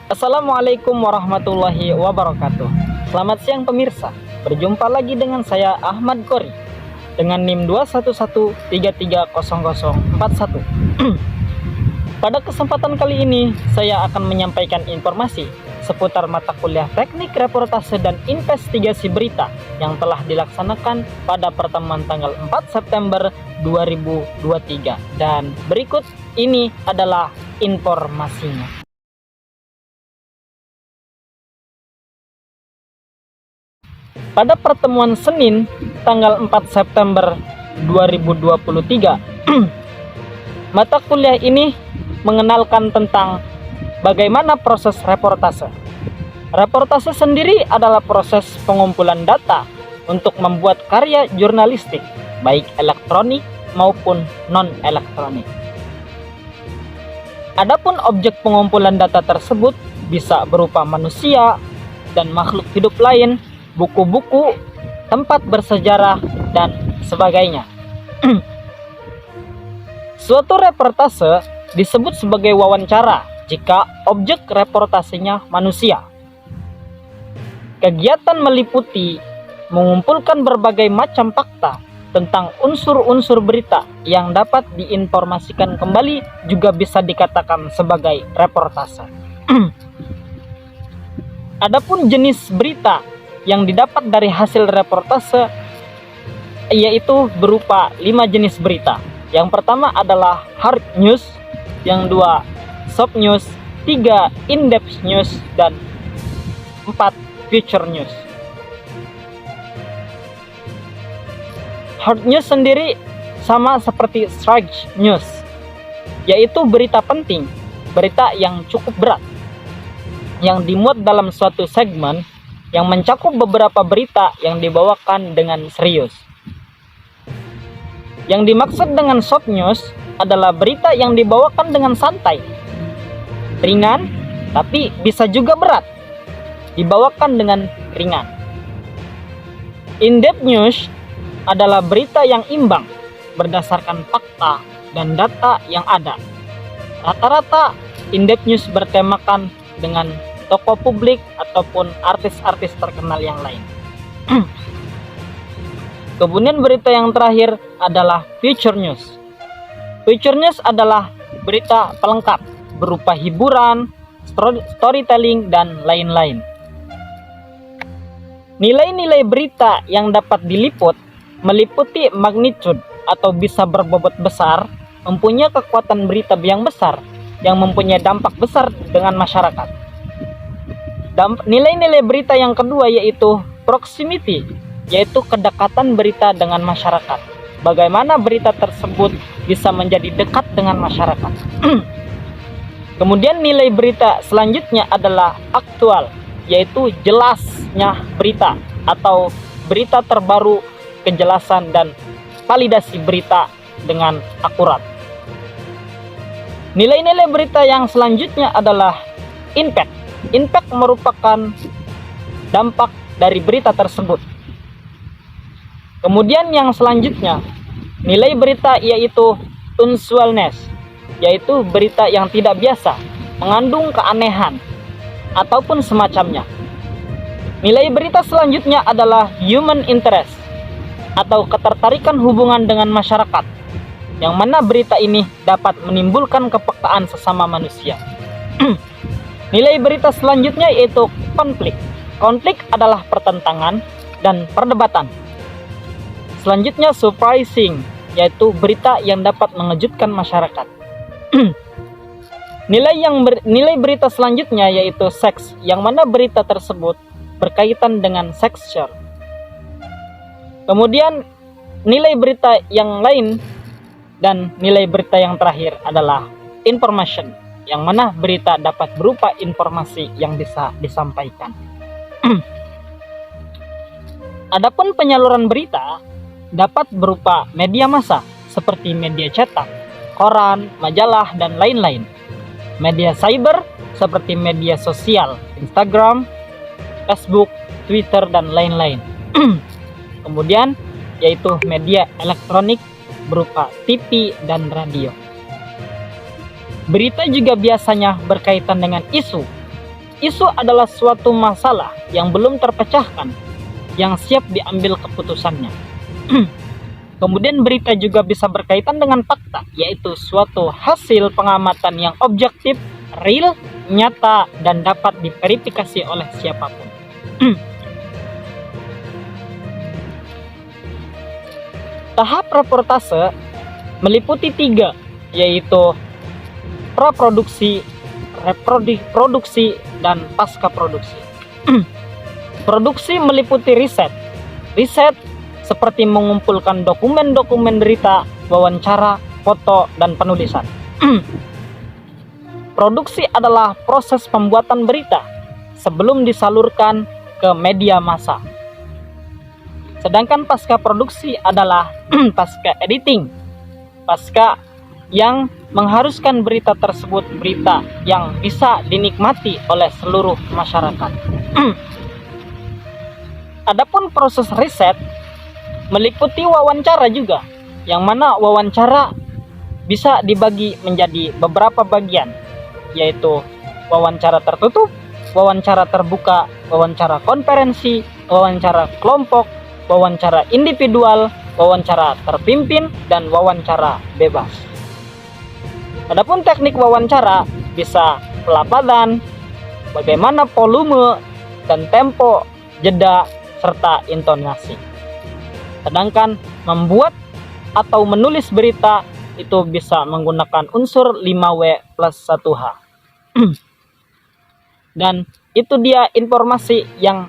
Assalamualaikum warahmatullahi wabarakatuh. Selamat siang pemirsa. Berjumpa lagi dengan saya Ahmad Kori dengan NIM 211330041. Pada kesempatan kali ini saya akan menyampaikan informasi seputar mata kuliah Teknik Reportase dan Investigasi Berita yang telah dilaksanakan pada pertemuan tanggal 4 September 2023. Dan berikut ini adalah informasinya. Pada pertemuan Senin tanggal 4 September 2023, mata kuliah ini mengenalkan tentang bagaimana proses reportase. Reportase sendiri adalah proses pengumpulan data untuk membuat karya jurnalistik, baik elektronik maupun non-elektronik. Adapun objek pengumpulan data tersebut bisa berupa manusia dan makhluk hidup lain, buku-buku, tempat bersejarah, dan sebagainya. Suatu reportase disebut sebagai wawancara jika objek reportasenya manusia. Kegiatan meliputi mengumpulkan berbagai macam fakta tentang unsur-unsur berita yang dapat diinformasikan kembali juga bisa dikatakan sebagai reportase. Adapun jenis berita yang didapat dari hasil reportase yaitu berupa 5 jenis berita. Yang pertama adalah hard news, yang kedua soft news, 3 in-depth news, dan 4 future news. Hard news sendiri sama seperti strike news, yaitu berita penting, berita yang cukup berat, yang dimuat dalam suatu segmen yang mencakup beberapa berita yang dibawakan dengan serius. Yang dimaksud dengan soft news adalah berita yang dibawakan dengan santai, ringan, tapi bisa juga berat, dibawakan dengan ringan. In-depth news adalah berita yang imbang, berdasarkan fakta dan data yang ada. Rata-rata in-depth news bertemakan dengan tokoh publik ataupun artis-artis terkenal yang lain. Kemudian berita yang terakhir adalah future news. Future news adalah berita pelengkap berupa hiburan, storytelling, dan lain-lain. Nilai-nilai berita yang dapat diliput meliputi magnitude atau bisa berbobot besar, mempunyai kekuatan berita yang besar, yang mempunyai dampak besar dengan masyarakat. Nilai-nilai berita yang kedua yaitu proximity, yaitu kedekatan berita dengan masyarakat. Bagaimana berita tersebut bisa menjadi dekat dengan masyarakat. Kemudian nilai berita selanjutnya adalah aktual, yaitu jelasnya berita atau berita terbaru, kejelasan dan validasi berita dengan akurat. Nilai-nilai berita yang selanjutnya adalah impact. Impact merupakan dampak dari berita tersebut. Kemudian yang selanjutnya, nilai berita yaitu unusualness, yaitu berita yang tidak biasa, mengandung keanehan, ataupun semacamnya. Nilai berita selanjutnya adalah human interest, atau ketertarikan hubungan dengan masyarakat, yang mana berita ini dapat menimbulkan kepekaan sesama manusia. Nilai berita selanjutnya yaitu konflik. Konflik adalah pertentangan dan perdebatan. Selanjutnya surprising, yaitu berita yang dapat mengejutkan masyarakat. Nilai berita selanjutnya yaitu seks, yang mana berita tersebut berkaitan dengan seksual. Kemudian nilai berita yang lain dan nilai berita yang terakhir adalah information, yang mana berita dapat berupa informasi yang bisa disampaikan. Adapun penyaluran berita dapat berupa media massa seperti media cetak, koran, majalah, dan lain-lain. Media cyber seperti media sosial, Instagram, Facebook, Twitter, dan lain-lain. Kemudian yaitu media elektronik berupa TV dan radio. Berita juga biasanya berkaitan dengan isu, Isu adalah suatu masalah yang belum terpecahkan, yang siap diambil keputusannya. Kemudian berita juga bisa berkaitan dengan fakta, yaitu suatu hasil pengamatan yang objektif, real, nyata, dan dapat diverifikasi oleh siapapun. Tahap reportase meliputi 3, yaitu praproduksi, reproduksi, dan pasca produksi. Produksi meliputi riset. Riset seperti mengumpulkan dokumen-dokumen berita, wawancara, foto, dan penulisan. Produksi adalah proses pembuatan berita sebelum disalurkan ke media massa. Sedangkan pasca produksi adalah pasca editing. Pasca yang mengharuskan berita tersebut berita yang bisa dinikmati oleh seluruh masyarakat. Adapun proses riset meliputi wawancara juga, yang mana wawancara bisa dibagi menjadi beberapa bagian, yaitu wawancara tertutup, wawancara terbuka, wawancara konferensi, wawancara kelompok, wawancara individual, wawancara terpimpin, dan wawancara bebas. Adapun teknik wawancara bisa pelafalan, bagaimana volume dan tempo, jeda, serta intonasi. Sedangkan membuat atau menulis berita itu bisa menggunakan unsur 5W plus 1H. Dan itu dia informasi yang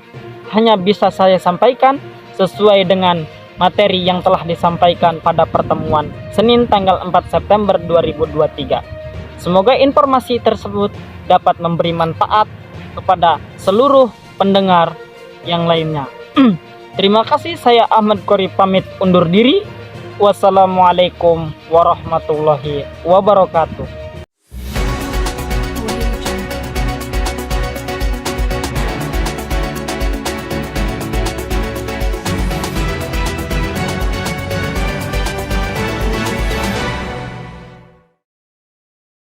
hanya bisa saya sampaikan sesuai dengan materi yang telah disampaikan pada pertemuan Senin tanggal 4 September 2023. Semoga informasi tersebut dapat memberi manfaat kepada seluruh pendengar yang lainnya. Terima kasih, saya Ahmad Qori pamit undur diri. Wassalamualaikum warahmatullahi wabarakatuh.